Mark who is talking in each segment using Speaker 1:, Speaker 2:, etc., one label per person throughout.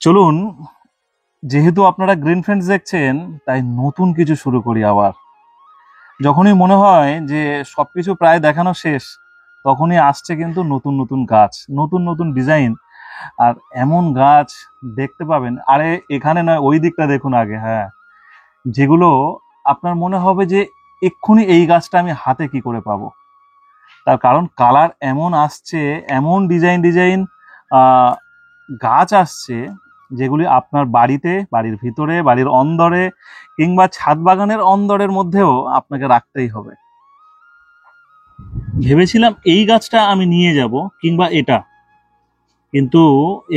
Speaker 1: চলুন, যেহেতু আপনারা গ্রিন ফ্রেন্ডস দেখছেন, তাই নতুন কিছু শুরু করি আবার। যখনই মনে হয় যে সবকিছু প্রায় দেখানো শেষ, তখনই আসছে কিন্তু নতুন নতুন গাছ, নতুন নতুন ডিজাইন। আর এমন গাছ দেখতে পাবেন, আরে এখানে নয়, ওই দিকটা দেখুন আগে। হ্যাঁ, যেগুলো আপনার মনে হবে যে এক্ষুনি এই গাছটা আমি হাতে কি করে পাবো। তার কারণ কালার এমন আসছে, এমন ডিজাইন ডিজাইন গাছ আসছে, যেগুলি আপনার বাড়িতে, বাড়ির ভিতরে, বাড়ির অন্দরে কিংবা ছাদ বাগানের অন্দরের মধ্যেও আপনাকে রাখতেই হবে। ভেবেছিলাম এই গাছটা আমি নিয়ে যাব কিংবা এটা, কিন্তু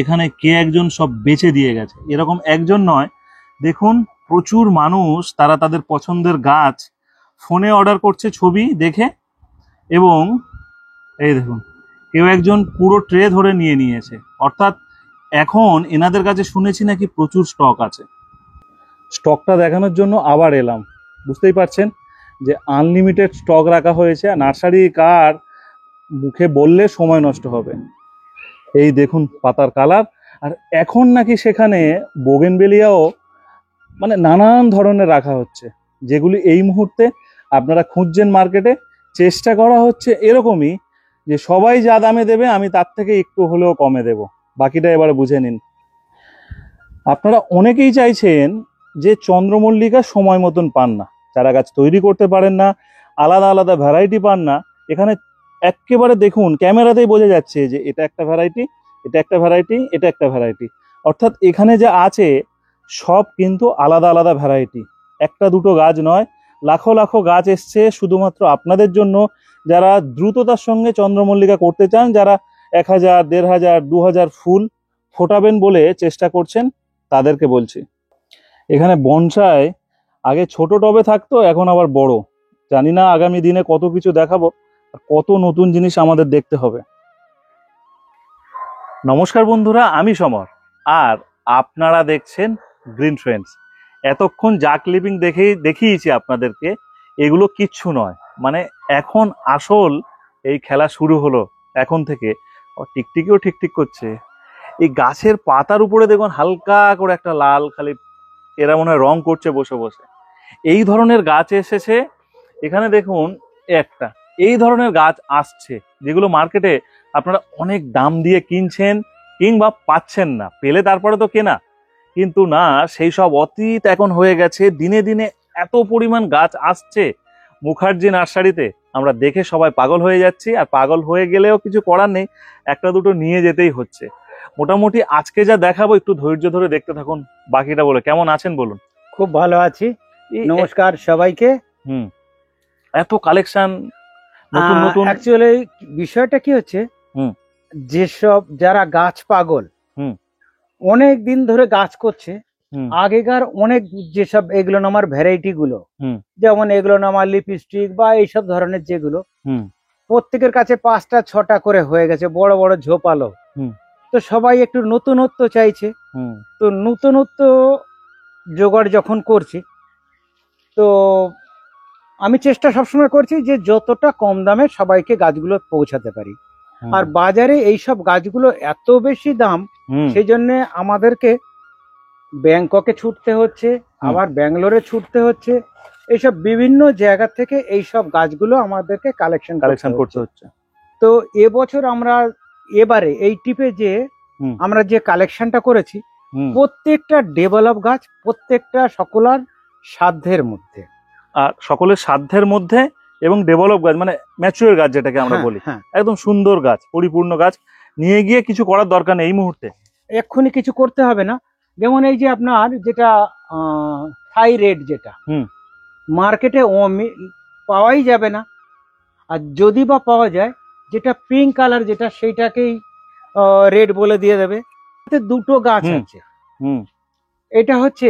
Speaker 1: এখানে কে একজন সব বেচে দিয়ে গেছে। এরকম একজন নয়, দেখুন প্রচুর মানুষ তারা তাদের পছন্দের গাছ ফোনে অর্ডার করছে ছবি দেখে, এবং এই দেখুন কেউ একজন পুরো ট্রে ধরে নিয়ে নিয়েছে। অর্থাৎ এখন এনাদের কাছে শুনেছি নাকি প্রচুর স্টক আছে। স্টকটা দেখানোর জন্য আবার এলাম। বুঝতেই পারছেন যে আনলিমিটেড স্টক রাখা হয়েছে। নার্সারি কার মুখে বললে সময় নষ্ট হবে। এই দেখুন পাতার কালার। আর এখন নাকি সেখানে বোগেনভেলিয়াও মানে নানান ধরনের রাখা হচ্ছে, যেগুলি এই মুহূর্তে আপনারা খুঁজছেন মার্কেটে। চেষ্টা করা হচ্ছে এরকমই যে সবাই যা দামে দেবে আমি তার থেকে একটু হলেও কমে দেব, বাকিটা এবারে বুঝে নিন। আপনারা অনেকেই চাইছেন যে চন্দ্রমল্লিকা সময় মতন পান না, চারা গাছ তৈরি করতে পারেন না, আলাদা আলাদা ভ্যারাইটি পান না। এখানে একেবারে দেখুন ক্যামেরাতেই বোঝা যাচ্ছে যে এটা একটা ভ্যারাইটি, এটা একটা ভ্যারাইটি, এটা একটা ভ্যারাইটি। অর্থাৎ এখানে যা আছে সব কিন্তু আলাদা আলাদা ভ্যারাইটি, একটা দুটো গাছ নয়, লাখো লাখো গাছ এসছে শুধুমাত্র আপনাদের জন্য, যারা দ্রুততার সঙ্গে চন্দ্রমল্লিকা করতে চান, যারা 1000, 1500, 2000 ফুল ফোটাবেন বলে চেষ্টা করছেন, তাদেরকে বলছি। এখানে বনসাই আগে ছোট টবে থাকতো, এখন আবার বড়। জানি না আগামী দিনে কত কিছু দেখাবো, কত নতুন জিনিস আমাদের দেখতে হবে। নমস্কার বন্ধুরা, আমি সমর, আর আপনারা দেখছেন গ্রিন ফ্রেন্ডস। এতক্ষণ যা ক্লিপিং দেখিয়েছি আপনাদেরকে, এগুলো কিচ্ছু নয়। মানে এখন আসল এই খেলা শুরু হলো এখন থেকে। টিকটিকিও ঠিকঠিক করছে। এই গাছের পাতার উপরে দেখুন হালকা করে একটা লাল, খালি এরা মনে হয় রং করছে বসে বসে। এই ধরনের গাছ এসেছে এখানে দেখুন। একটা এই ধরনের গাছ আসছে, যেগুলো মার্কেটে আপনারা অনেক দাম দিয়ে কিনছেন কিংবা পাচ্ছেন না, পেলে তারপরে তো কেনা। কিন্তু না, সেই সব অতীত এখন হয়ে গেছে। দিনে দিনে এত পরিমাণ গাছ আসছে মুখার্জি নার্সারিতে, আমরা দেখে সবাই পাগল হয়ে যাচ্ছি। আর পাগল হয়ে গেলেও কিছু করার নেই, একটা দুটো নিয়ে যেতেই হচ্ছে। মোটামুটি আজকে যা দেখাবো একটু ধৈর্য ধরে দেখতে থাকুন। বাকিটা বলে কেমন আছেন বলুন?
Speaker 2: খুব ভালো আছি, নমস্কার সবাইকে।
Speaker 1: এত কালেকশন নতুন নতুন।
Speaker 2: অ্যাকচুয়ালি বিষয়টা কি হচ্ছে, যেসব যারা গাছ পাগল অনেক দিন ধরে গাছ করছে, আগেকার অনেক যেসব এগুলোনামার ভ্যারাইটি গুলো, যেমন এগুলোনামার লিপস্টিক বা এইসব ধরনের যেগুলো, প্রত্যেকের কাছে 5টা 6টা করে হয়ে গেছে, বড় বড় ঝোপালো। তো সবাই একটু নতুনত্ব চাইছে। তো নতুনত্ব জোগাড় যখন করছি, তো আমি চেষ্টা সবসময় করছি যে যতটা কম দামে সবাইকে গাছগুলো পৌঁছাতে পারি। আর বাজারে এইসব গাছগুলো এত বেশি দাম, সেই জন্য আমাদেরকে ব্যাংককে ছুটতে হচ্ছে, আবার ব্যাঙ্গালোরে ছুটতে হচ্ছে। এইসব বিভিন্ন জায়গা থেকে এইসব গাছগুলো আমাদেরকে কালেকশন করতে হচ্ছে। তো এবছর আমরা এবারে এই টিপে যে আমরা যে কালেকশনটা করেছি, প্রত্যেকটা ডেভেলপ গাছ, প্রত্যেকটা সকলের সাধ্যের মধ্যে।
Speaker 1: আর সকলের সাধ্যের মধ্যে এবং ডেভেলপ গাছ, মানে ম্যাচুয়ার গাছ যেটাকে আমরা বলি, একদম সুন্দর গাছ, পরিপূর্ণ গাছ নিয়ে গিয়ে কিছু করার দরকার নেই এই মুহূর্তে,
Speaker 2: এক্ষুনি কিছু করতে হবে না। যেমন এই যে আপনার যেটা থাই রেড, যেটা মার্কেটে পাওয়াই যাবে না, আর যদি বা পাওয়া যায় যেটা পিঙ্ক কালার, যেটা সেইটাকেই রেড বলে দিয়ে দেবে। দুটো গাছ আছে, এটা হচ্ছে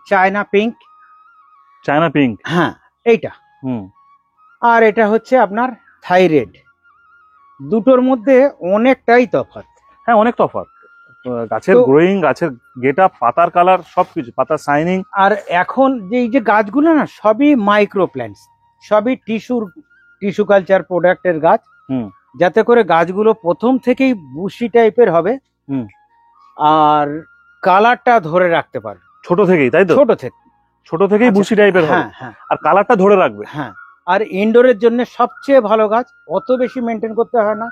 Speaker 2: চায়না পিঙ্ক।
Speaker 1: চায়না পিঙ্ক,
Speaker 2: হ্যাঁ এইটা। আর এটা হচ্ছে আপনার থাইরেড। দুটোর মধ্যে অনেকটাই তফাৎ।
Speaker 1: হ্যাঁ, অনেক তফাৎ। গাছের গ্রোয়িং, গাছের গেটআপ, পাতার কালার, সবকিছু, পাতার শাইনিং।
Speaker 2: আর এখন যে এই যে গাছগুলো না, সবই মাইক্রো প্ল্যান্টস, সবই টিস্যু কালচার প্রোডাক্টের গাছ, যাতে করে গাছগুলো প্রথম থেকেই বুশি টাইপের হবে। আর কালারটা ধরে রাখতে পারবে
Speaker 1: ছোট থেকেই, তাই তো?
Speaker 2: ছোট থেকে।
Speaker 1: ছোট থেকেই
Speaker 2: আচ্ছা,
Speaker 1: বুশি টাইপের হবে,
Speaker 2: হ্যাঁ হ্যাঁ
Speaker 1: আর কালারটা ধরে রাখবে।
Speaker 2: হ্যাঁ। আর ইনডোরের জন্য সবচেয়ে ভালো গাছ, অত বেশি মেনটেন করতে হয় না,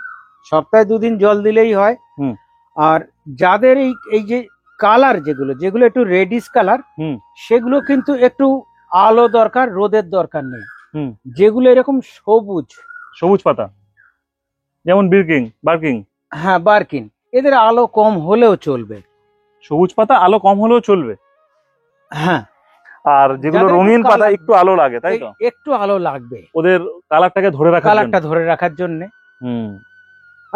Speaker 2: সপ্তাহে 2 দিন জল দিলেই হয়।
Speaker 1: হুম।
Speaker 2: আর যাদের এই এই যে কালার যেগুলো একটু রেডিশ কালার,
Speaker 1: হুম।
Speaker 2: সেগুলো কিন্তু একটু আলো দরকার, রোদের দরকার নেই।
Speaker 1: হুম।
Speaker 2: যেগুলো এরকম সবুজ,
Speaker 1: সবুজ পাতা, যেমন বার্কিং,
Speaker 2: হ্যাঁ বার্কিন, এদের আলো কম হলেও চলবে।
Speaker 1: সবুজ পাতা আলো কম হলেও চলবে।
Speaker 2: হ্যাঁ।
Speaker 1: আর যেগুলো
Speaker 2: যাদের একটু
Speaker 1: রঙিন পাতা
Speaker 2: colour-
Speaker 1: একটু আলো লাগে, তাই তো?
Speaker 2: একটু আলো লাগবে
Speaker 1: ওদের কালারটাকে ধরে রাখার জন্য।
Speaker 2: কালারটা ধরে রাখার জন্য।
Speaker 1: হুম।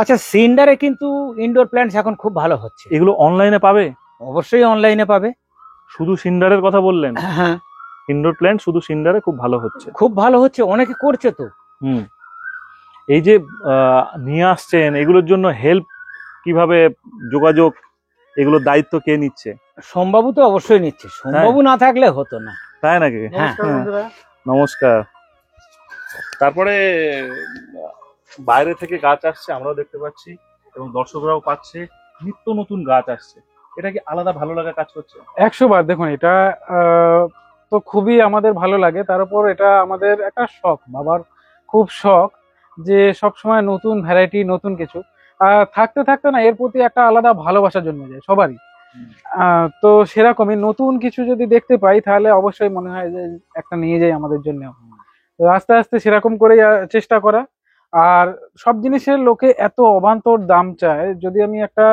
Speaker 2: আচ্ছা, সিন্ডারে কিন্তু ইনডোর প্ল্যান্টস এখন খুব ভালো হচ্ছে।
Speaker 1: এগুলো অনলাইনে পাবে?
Speaker 2: অবশ্যই অনলাইনে পাবে।
Speaker 1: শুধু সিন্ডারের কথা বললেন?
Speaker 2: হ্যাঁ,
Speaker 1: ইনডোর প্ল্যান্ট শুধু সিন্ডারে খুব ভালো হচ্ছে।
Speaker 2: খুব ভালো হচ্ছে, অনেকে করছে তো।
Speaker 1: হুম। এই যে নিয়ে আসছেন, এগুলোর জন্য হেল্প কিভাবে, যোগাযোগ, এগুলোর দায়িত্ব কে নিচ্ছে?
Speaker 2: সোমবাবু তো অবশ্যই নিচ্ছে, সোমবাবু না থাকলে হতো না।
Speaker 1: তাই নাকি?
Speaker 2: হ্যাঁ।
Speaker 1: নমস্কার। তারপরে বাইরে থেকে গাছ আসছে, আমরাও দেখতে পাচ্ছি, এবং দর্শকরাও পাচ্ছে, নিত্য নতুন গাছ আসছে। এটা কি আলাদা ভালো লাগা কাজ করছে?
Speaker 3: 100 বার। দেখুন, এটা তো খুবই আমাদের ভালো লাগে। তার উপর এটা আমাদের একটা শখ, বাবার খুব শখ যে সব সময় নতুন ভ্যারাইটি, নতুন কিছু থাকতে থাকতে না এর প্রতি একটা আলাদা ভালোবাসা জন্মে যায় সবারই। তো সেরকমই নতুন কিছু যদি দেখতে পাই তাহলে অবশ্যই মনে হয় যে একটা নিয়ে যাই আমাদের জন্য। তো আস্তে আস্তে সেরকম করে চেষ্টা করা। আর সব জিনিসের লোকে এত অবান্তর দাম চায়। যদি আমি একটা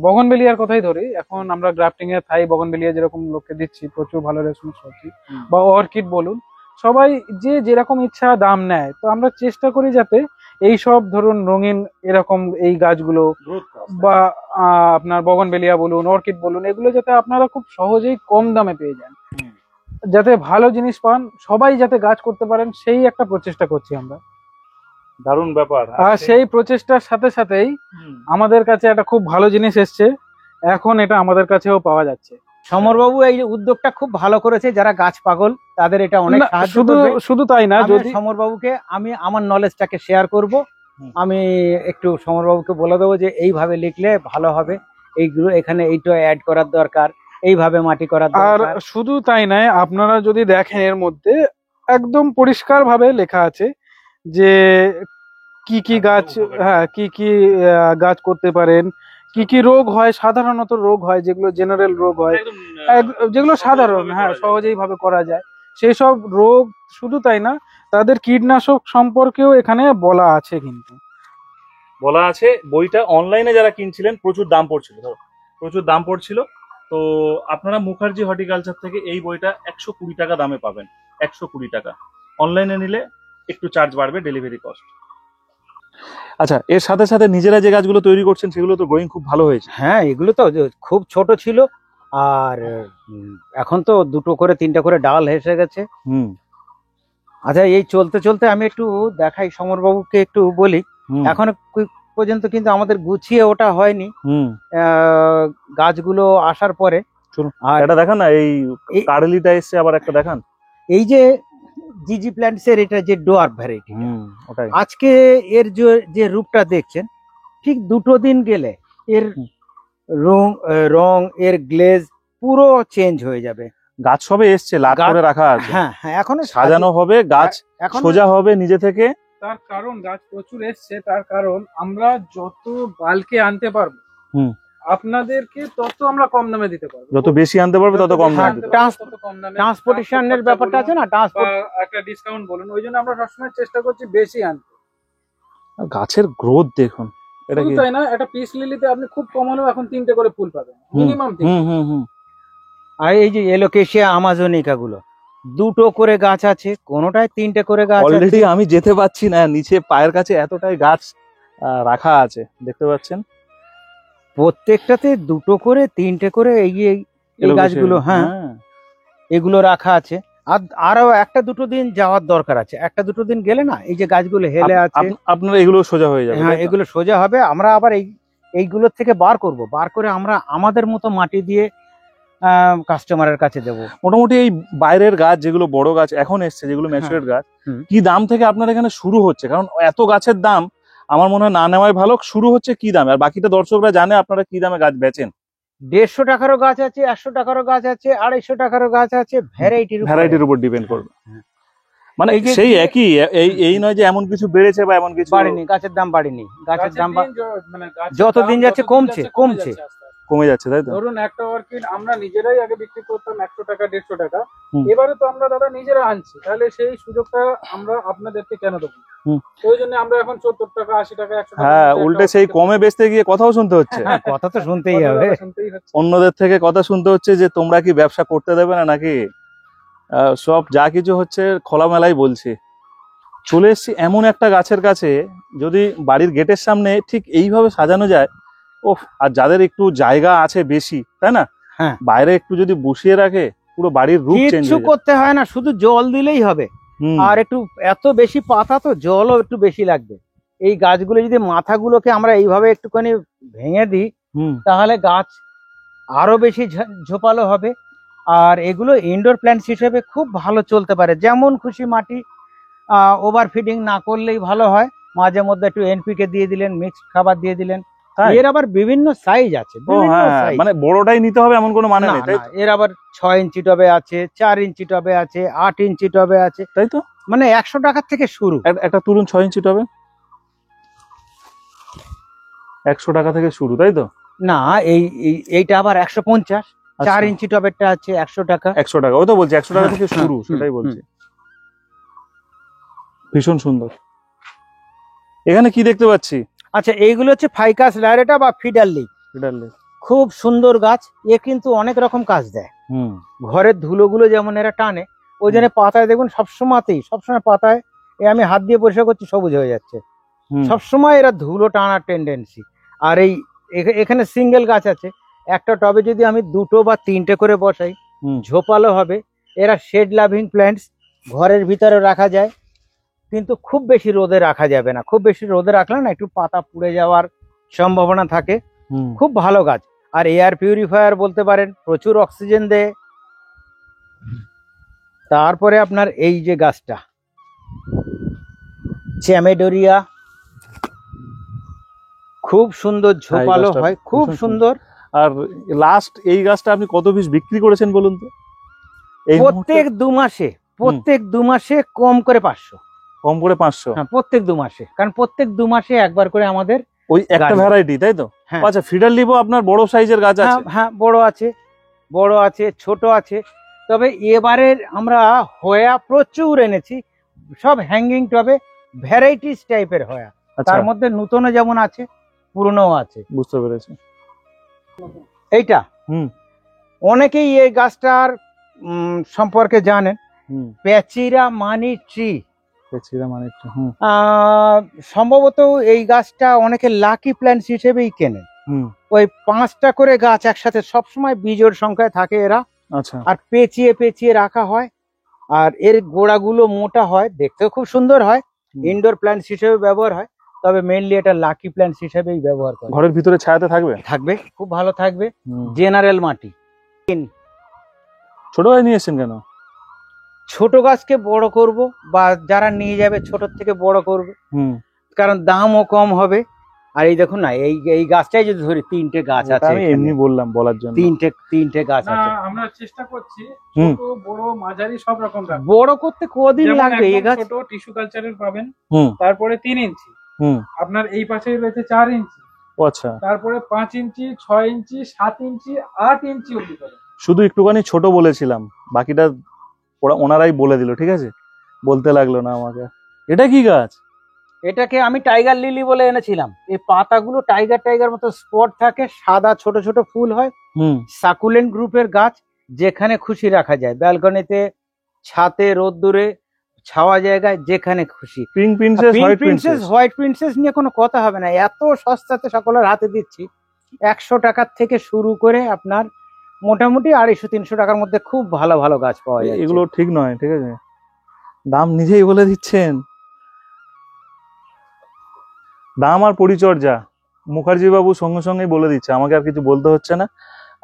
Speaker 3: বগনভেলিয়ার কথাই ধরি, এখন আমরা গ্রাফটিং এ থাই বগনভেলিয়া যেরকম লোককে দিচ্ছি, প্রচুর ভালো রেসপন্স পাচ্ছি, বা অর্কিড বলুন, সবাই যে যেরকম ইচ্ছা দাম নেয়। তো আমরা চেষ্টা করি যাতে এই সব ধরুন রঙিন এরকম এই গাছগুলো বা আপনার বগনভেলিয়া বলুন, অর্কিড বলুন, এগুলো যাতে আপনারা খুব সহজেই কম দামে পেয়ে যান, যাতে ভালো জিনিস পান, সবাই যাতে গাছ করতে পারেন, সেই একটা প্রচেষ্টা করছি আমরা।
Speaker 1: দারুণ ব্যাপার।
Speaker 3: আর সেই প্রচেষ্টার সাথে সাথেই আমাদের কাছে একটা খুব ভালো জিনিস এসছে, এখন এটা আমাদের কাছেও পাওয়া যাচ্ছে।
Speaker 2: সমরবাবু এই উদ্যোগটা খুব ভালো করেছে, যারা গাছ পাগল তাদের এটা অনেক
Speaker 3: না,
Speaker 2: সাহায্য
Speaker 3: শুধু
Speaker 2: করবে।
Speaker 3: শুধু তাই না, যদি
Speaker 2: সমরবাবুকে আমি আমার নলেজটাকে শেয়ার করব, আমি একটু সমরবাবুকে বলে দেবো যে এইভাবে লিখলে ভালো হবে, এইগুলো এখানে এইটা অ্যাড করার দরকার, এইভাবে মাটি করার
Speaker 3: আর
Speaker 2: দরকার।
Speaker 3: শুধু তাই নয়, আপনারা যদি দেখেন এর মধ্যে একদম পরিষ্কার ভাবে লেখা আছে যে কি কি গাছ, হ্যাঁ কি কি গাছ করতে পারেন, কি কি রোগ হয়, সাধারণত রোগ হয় যেগুলো জেনারেল রোগ হয়, যেগুলো সাধারণ, হ্যাঁ সহজেই ভাবে করা যায় সেই সব রোগ। শুধু তাই না, তাদের কীটনাশক সম্পর্কেও এখানে বলা আছে। কিন্তু
Speaker 1: বলা আছে, বইটা অনলাইনে যারা কিনছিলেন প্রচুর দাম পড়ছিল, প্রচুর দাম পড়ছিল। তো আপনারা মুখার্জি হর্টিকালচার থেকে এই বইটা 120 টাকা দামে পাবেন, 120 টাকা। অনলাইনে নিলে একটু চার্জ বাড়বে, ডেলিভারি কস্ট। আচ্ছা, এর সাথে সাথে নিজেরা যে গাছগুলো তৈরি করছেন সেগুলো তো গ্রোয়িং খুব ভালো হয়েছে।
Speaker 2: হ্যাঁ, এগুলো তো খুব ছোট ছিল, আর এখন তো 2টো করে 3টে করে ডাল এসে গেছে। আচ্ছা, এই চলতে চলতে আমি একটু দেখাই, সমরবাবুকে একটু বলি, এখনো পর্যন্ত কিন্তু আমাদের গুছিয়ে ওটা হয়নি গাছগুলো আসার পরে।
Speaker 1: আর এটা দেখান না, এই কার্লিটা এসছে, আবার একটা দেখান।
Speaker 2: এই যে জিজি প্ল্যান্টস এর এটা যে ডোয়ার্ফ ভ্যারাইটি,
Speaker 1: ওটাই
Speaker 2: আজকে এর যে রূপটা দেখছেন, ঠিক 2টো দিন গেলে এর রং এর গ্লেজ পুরো চেঞ্জ হয়ে যাবে।
Speaker 1: গাছ সবে এসছে, লাট করে রাখা আছে।
Speaker 2: হ্যাঁ হ্যাঁ, এখনো
Speaker 1: সাজানো হবে, গাছ সোজা হবে নিজে থেকে।
Speaker 3: তার কারণ গাছ প্রচুর এসছে, তার কারণ আমরা যত বালকে আনতে পারবো আপনাদেরকে তত আমরা কম দামে দিতে পারবো।
Speaker 1: যত বেশি আনতে পারবে তত কম দামে দিতে
Speaker 3: পারবো।
Speaker 2: ট্রান্সপোর্টেশনের ব্যাপারটা আছে না,
Speaker 3: একটা ডিসকাউন্ট বলুন, ওই জন্য আমরা সবসময় চেষ্টা করছি বেশি আনতে।
Speaker 1: গাছের গ্রোথ দেখুন, এটা কি
Speaker 3: তাই না, একটা পিস লিলিতে আপনি খুব কম হলেও এখন 3টে করে ফুল পাবেন মিনিমাম।
Speaker 2: আর এই যে এলোকেশিয়া আমাজনিকা গুলো 2টো করে গাছ আছে, কোনোটায় 3টে করে গাছ।
Speaker 1: অলরেডি আমি যেতে পাচ্ছি না, নিচে পায়ের কাছে এতটাই গাছ রাখা আছে, দেখতে পাচ্ছেন।
Speaker 2: প্রত্যেকটাতে 2টো করে 3টে করে এই গাছগুলো, হ্যাঁ এগুলো রাখা আছে। আর আরো 1-2 দিন যাওয়ার দরকার আছে, 1-2 দিন গেলে না এই যে গাছগুলো হেলে আছে,
Speaker 1: আপনার এগুলো সোজা হয়ে যাবে।
Speaker 2: হ্যাঁ, এগুলো সোজা হবে। আমরা আবার এইগুলোর থেকে বার করে আমরা আমাদের মতো মাটি দিয়ে কাস্টমারের কাছে দেব।
Speaker 1: মোটামুটি এই বাইরের গাছ যেগুলো বড় গাছ এখন এসছে, যেগুলো ম্যাচুরেট গাছ, কি দাম থেকে আপনার এখানে শুরু হচ্ছে? কারণ এত গাছের দাম আমার মনে হয় না নেওয়াই ভালো। শুরু হচ্ছে কি দামে, আর বাকিটা দর্শকরা জানে আপনারা কি দামে গাছ বেচেন?
Speaker 2: 150 টাকারও গাছ আছে, 100 টাকারও গাছ আছে, 250 টাকারও গাছ আছে,
Speaker 1: ভ্যারাইটির উপর ডিপেন্ড করবে।
Speaker 2: হ্যাঁ।
Speaker 1: মানে
Speaker 2: এই যে-
Speaker 1: সেই একই, এই নয় যে এমন কিছু বেড়েছে বা এমন কিছু
Speaker 2: বাড়েনি, গাছের দাম বাড়েনি, গাছের দাম
Speaker 3: মানে গাছের
Speaker 2: যত
Speaker 3: দাম
Speaker 2: দিন যাচ্ছে কমছে,
Speaker 3: কমে
Speaker 2: কমছে।
Speaker 3: যাচ্ছে আস্তে আস্তে।
Speaker 1: কমে যাচ্ছে, তাই তো?
Speaker 3: ধরুন একটা অর্কিড আমরা নিজেরাই আগে বিক্রি করতাম 100 টাকা 150 টাকা,
Speaker 1: হুম।
Speaker 3: এবারে তো আমরা দাদা নিজেরা আনছি, তাহলে সেই সুযোগটা আমরা আপনাদেরকে কেন দেবো?
Speaker 1: হুম।
Speaker 3: ওই জন্য আমরা এখন 70 টাকা 80 টাকা 100 টাকা
Speaker 1: হ্যাঁ,
Speaker 3: একটা
Speaker 1: উল্টে সেই
Speaker 3: orchid
Speaker 1: কমে বেচতে গিয়ে কথাও শুনতে হচ্ছে।
Speaker 2: হ্যাঁ, কথা তো শুনতেই
Speaker 3: কথা
Speaker 2: হবে।
Speaker 3: দাদা শুনতেই হচ্ছে।
Speaker 1: অন্যদের থেকে কথা শুনতে হচ্ছে যে তোমরা কি ব্যবসা করতে দেবে না নাকি। সব যা কিছু হচ্ছে খোলামেলাই বলছি। চলে এসছি এমন একটা গাছের কাছে, যদি বাড়ির গেটের সামনে ঠিক এইভাবে সাজানো যায়, ওহ, আর যাদের একটু জায়গা আছে বেশি, তাই না,
Speaker 2: হ্যাঁ।
Speaker 1: বাইরে একটু যদি বসিয়ে রাখে, পুরো বাড়ির রূপ চেঞ্জ
Speaker 2: কিচ্ছু
Speaker 1: হয়ে যায়।
Speaker 2: করতে হয় না, শুধু জল দিলেই হবে।
Speaker 1: হুম,
Speaker 2: আর একটু এত বেশি পাতা তো জলও একটু বেশি লাগবে। এই গাছগুলো যদি মাথাগুলোকে আমরা এইভাবে একটুখানি ভেঙে দিই,
Speaker 1: হুম,
Speaker 2: তাহলে গাছ আরো বেশি ঝোপালো হবে। আর এগুলো ইনডোর প্ল্যান্টস হিসেবে খুব ভালো চলতে পারে। যেমন খুশি মাটি, ওভার ফিডিং না করলেই ভালো হয়। মাঝে মধ্যে একটু এনপিকে দিয়ে দিলেন, মিক্সড খাবার দিয়ে দিলেন।
Speaker 1: তাই?
Speaker 2: এর আবার বিভিন্ন সাইজ আছে,
Speaker 1: ও
Speaker 2: বিভিন্ন
Speaker 1: হ্যাঁ,
Speaker 2: size।
Speaker 1: মানে বড়টাই নিতে হবে এমন কোনো মানে
Speaker 2: না,
Speaker 1: নেই, তাই
Speaker 2: না,
Speaker 1: তো?
Speaker 2: এর আবার 6 ইঞ্চি টবে আছে, 4 ইঞ্চি টবে আছে, 8 ইঞ্চি টবে আছে।
Speaker 1: তাই তো?
Speaker 2: মানে 100 টাকার থেকে শুরু।
Speaker 1: একটা তুলুন 6 ইঞ্চি টবে, 100 টাকা থেকে শুরু, তাই তো?
Speaker 2: না, এইটা আবার 150। 4
Speaker 1: আচ্ছা,
Speaker 2: ইঞ্চি টবেরটা আছে 100 টাকা।
Speaker 1: 100 টাকা, ওই তো বলছি 100 টাকা
Speaker 2: হ্যাঁ,
Speaker 1: থেকে
Speaker 2: হ্যাঁ,
Speaker 1: শুরু,
Speaker 2: হুম,
Speaker 1: সেটাই
Speaker 2: হুম।
Speaker 1: বলছি। ভীষণ সুন্দর। এখানে কি দেখতে পাচ্ছি?
Speaker 2: আচ্ছা, এইগুলো হচ্ছে ফাইকাস লাইরেটা বা ফিডার লিক।
Speaker 1: ফিডারলে।
Speaker 2: খুব সুন্দর গাছ। এ কিন্তু অনেক রকম কাজ দেয়।
Speaker 1: হুম,
Speaker 2: ঘরের ধুলোগুলো যেমন এরা টানে, ওই জন্য পাতায় দেখুন সবসময় পাতায়, আমি হাত দিয়ে পরিষ্কার করছি, সবুজ হয়ে যাচ্ছে।
Speaker 1: হুম,
Speaker 2: সবসময় এরা ধুলো টানার টেন্ডেন্সি। আর এই এখানে সিঙ্গেল গাছ আছে, একটা টবে যদি আমি 2টো বা 3টে করে বসাই,
Speaker 1: হুম,
Speaker 2: ঝোপালো হবে। এরা শেড লাভিং প্ল্যান্টস, ঘরের ভিতরে রাখা যায়, কিন্তু খুব বেশি রোদে রাখা যাবে না। খুব বেশি রোদে রাখলে না একটু পাতা পুড়ে যাওয়ার সম্ভাবনা থাকে।
Speaker 1: হুম।
Speaker 2: খুব ভালো গাছ। আর এয়ার পিউরিফায়ার বলতে পারেন, প্রচুর অক্সিজেন দেয়। তারপরে আপনার এই যে গাছটা চ্যামেডোরিয়া, খুব সুন্দর ঝোপালো
Speaker 1: গাছটা
Speaker 2: হয়, খুব
Speaker 1: ভীষণ
Speaker 2: সুন্দর।
Speaker 1: আর লাস্ট এই গাছটা আপনি কত পিস বিক্রি করেছেন বলুন তো? এই
Speaker 2: প্রত্যেক 2 মাসে, প্রত্যেক 2 মাসে কম করে 500।
Speaker 1: কম করে 500?
Speaker 2: হ্যাঁ, প্রত্যেক 2 মাসে, কারণ প্রত্যেক 2 মাসে একবার করে আমাদের।
Speaker 1: ওই একটা
Speaker 2: গাড়ি।
Speaker 1: ভ্যারাইটি, তাই তো?
Speaker 2: হ্যাঁ।
Speaker 1: আচ্ছা, ফিডার লিভও আপনার বড় সাইজের গাছ
Speaker 2: হ্যাঁ,
Speaker 1: আছে?
Speaker 2: হ্যাঁ, বড় আছে, ছোট আছে। তবে এবারের আমরা হয়া প্রচুর এনেছি, সব হ্যাঙ্গিং টবে, ভ্যারাইটিস টাইপের হয়া।
Speaker 1: আচ্ছা,
Speaker 2: তার মধ্যে নতুনও যেমন আছে, পুরনোও আছে।
Speaker 1: বুঝতে পেরেছি।
Speaker 2: এইটা
Speaker 1: হুম,
Speaker 2: অনেকেই এই গাছটার সম্পর্কে জানেন,
Speaker 1: হুম,
Speaker 2: প্যাচিরা মানি ট্রি।
Speaker 1: পেছিরা মানে একটু, হুম,
Speaker 2: সম্ভবত এই গাছটা অনেকে লাকি প্ল্যান্টস হিসেবেই কেনেন।
Speaker 1: হুম,
Speaker 2: ওই 5টা করে গাছ একসাথে সবসময় বিজোড় সংখ্যায় থাকে এরা,
Speaker 1: আচ্ছা,
Speaker 2: আর পেঁচিয়ে পেঁচিয়ে রাখা হয়। আর এর গোড়াগুলো মোটা হয়, দেখতেও খুব সুন্দর হয়।
Speaker 1: হুম।
Speaker 2: ইনডোর প্ল্যান্টস হিসেবে ব্যবহার হয়, তবে মেইনলি এটা লাকি প্ল্যান্টস হিসেবেই ব্যবহার করে।
Speaker 1: ঘরের ভিতরে ছায়াতে থাকবে?
Speaker 2: থাকবে, খুব ভালো থাকবে।
Speaker 1: হুম।
Speaker 2: জেনারেল মাটি।
Speaker 1: ছোট হয়ে নিয়ে এসছেন কেন?
Speaker 2: ছোট গাছকে বড় করব, বা যারা নিয়ে যাবে ছোট থেকে বড় করবে,
Speaker 1: হুম,
Speaker 2: কারণ দামও কম হবে। আর এই দেখুন না, এই গাছটাই যদি ধরি, 3টে গাছ
Speaker 1: ওটা
Speaker 2: আছে
Speaker 1: আমি
Speaker 2: এখানে।
Speaker 1: এমনি বললাম বলার জন্য।
Speaker 2: তিনটে গাছ
Speaker 3: না,
Speaker 2: আছে।
Speaker 3: আমরা চেষ্টা করছি
Speaker 1: হুম।
Speaker 3: ছোট বড় মাঝারি সব রকম রাখবো।
Speaker 2: বড় করতে কদিন
Speaker 3: যেমন
Speaker 2: লাগবে এই
Speaker 3: একদম
Speaker 2: গাছ?
Speaker 3: ছোট টিস্যু কালচারের পাবেন,
Speaker 1: হুম,
Speaker 3: তারপরে 3 ইঞ্চি,
Speaker 1: হুম,
Speaker 3: আপনার এই পাশে রয়েছে 4 ইঞ্চি,
Speaker 1: ও আচ্ছা।
Speaker 3: তারপরে 5 ইঞ্চি, 6 ইঞ্চি, 7 ইঞ্চি, 8 ইঞ্চি অবধি পাবেন।
Speaker 1: শুধু একটুখানি ছোট বলেছিলাম, বাকিটা ওনারাই বলে দিল, ঠিক আছে? বলতে লাগলো না আমাকে। এটা কি গাছ?
Speaker 2: এটাকে আমি টাইগার লিলি বলে এনেছিলাম। এই পাতাগুলো টাইগার মতো স্পট থাকে, সাদা ছোট ছোট ফুল হয়।
Speaker 1: হুম,
Speaker 2: সাকুলেন্ট গ্রুপের গাছ, যেখানে খুশি রাখা যায়, ব্যালকনিতে, ছাতে, রোদ্দুরে, ছাওয়া জায়গায়, যেখানে খুশি।
Speaker 1: Pink princess, white princess.
Speaker 2: White princess নিয়ে কোনো কথা হবে না, এত সস্তাতে সকলের হাতে দিচ্ছি। 100 টাকার থেকে শুরু করে আপনার মোটামুটি 250-300 টাকার মধ্যে খুব ভালো ভালো গাছ পাওয়া যায়।
Speaker 1: এগুলো ঠিক নয়, ঠিক আছে? দাম নিজেই বলে দিচ্ছেন। দাম আর পরিচর্যা মুখার্জি বাবু সঙ্গে সঙ্গেই বলে দিচ্ছে, আমাকে আর কিছু বলতে হচ্ছে না।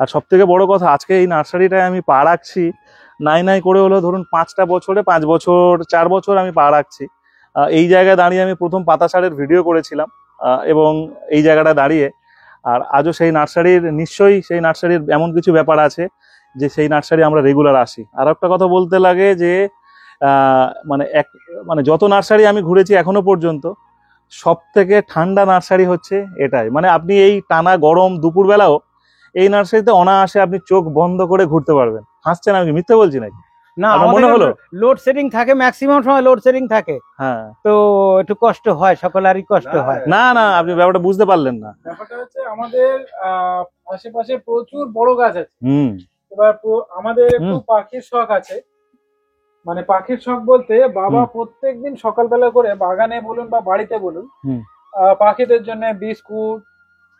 Speaker 1: আর সব থেকে বড় কথা, আজকে এই নার্সারিটায় আমি পা রাখছি নাই নাই করে হলো ধরুন 5টা বছরে 5 বছর 4 বছর আমি পা রাখছি। এই জায়গায় দাঁড়িয়ে আমি প্রথম পাতাসারের ভিডিও করেছিলাম, এবং এই জায়গাটা দাঁড়িয়ে আর আজও সেই নার্সারির, নিশ্চয়ই সেই নার্সারির এমন কিছু ব্যাপার আছে যে সেই নার্সারি আমরা রেগুলার আসি। আর একটা কথা বলতে লাগে যে মানে যত নার্সারি আমি ঘুরেছি এখনো পর্যন্ত সব থেকে ঠান্ডা নার্সারি হচ্ছে এটাই। মানে আপনি এই টানা গরম দুপুরবেলাও এই নার্সারিতে অনায়াসে আপনি চোখ বন্ধ করে ঘুরতে পারবেন। হাসছেন, আমি মিথ্যে বলছি নাকি?
Speaker 2: না,
Speaker 1: আপনার মনে হলো?
Speaker 2: লোডশেডিং থাকে, ম্যাক্সিমাম সময় লোডশেডিং থাকে,
Speaker 1: হ্যাঁ,
Speaker 2: তো একটু কষ্ট হয়, সকলেরই কষ্ট হয়।
Speaker 1: না না, আপনি ব্যাপারটা বুঝতে পারলেন না।
Speaker 3: ব্যাপারটা হচ্ছে আমাদের আশেপাশে প্রচুর বড় গাছ আছে। এবার আমাদের একটু পাখির শখ আছে। মানে পাখির শখ বলতে বাবা প্রত্যেকদিন সকালবেলা করে বাগানে বলুন বা বাড়িতে বলুন পাখিদের জন্য বিস্কুট,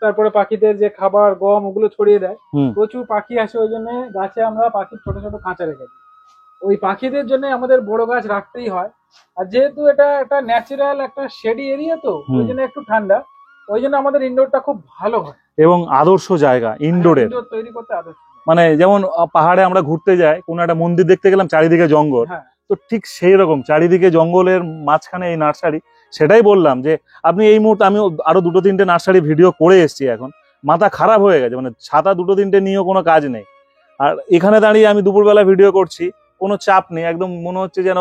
Speaker 3: তারপরে পাখিদের যে খাবার গম ওগুলো ছড়িয়ে দেয়। প্রচুর পাখি আসে, ওই জন্য গাছে আমরা পাখির ছোট ছোট খাঁচা রেখে দিই। ওই পাখিদের জন্য আমাদের বড় গাছ রাখতেই হয়। আর যেহেতু এটা একটা ন্যাচারাল একটা শেডি এরিয়া, তো ওই জন্য একটু ঠান্ডা, ওই জন্য আমাদের ইনডোরটা খুব ভালো হয়
Speaker 1: এবং আদর্শ জায়গা ইনডোরের।
Speaker 3: ইনডোর তৈরি করতে আদর্শ।
Speaker 1: মানে যেমন পাহাড়ে আমরা ঘুরতে যাই, কোনো একটা মন্দির দেখতে গেলাম, চারিদিকে জঙ্গল, তো ঠিক সেই রকম চারিদিকে জঙ্গলের মাঝখানে এই নার্সারি। সেটাই বললাম যে আপনি এই মুহূর্তে, আমি আরো 2-3টে নার্সারি ভিডিও করে এসেছি, এখন মাথা খারাপ হয়ে গেছে, মানে ছাতা 2-3টে নিয়েও কোনো কাজ নেই। আর এখানে দাঁড়িয়ে আমি দুপুরবেলা ভিডিও করছি, কোনো চাপ নেই, একদম মনে হচ্ছে যেন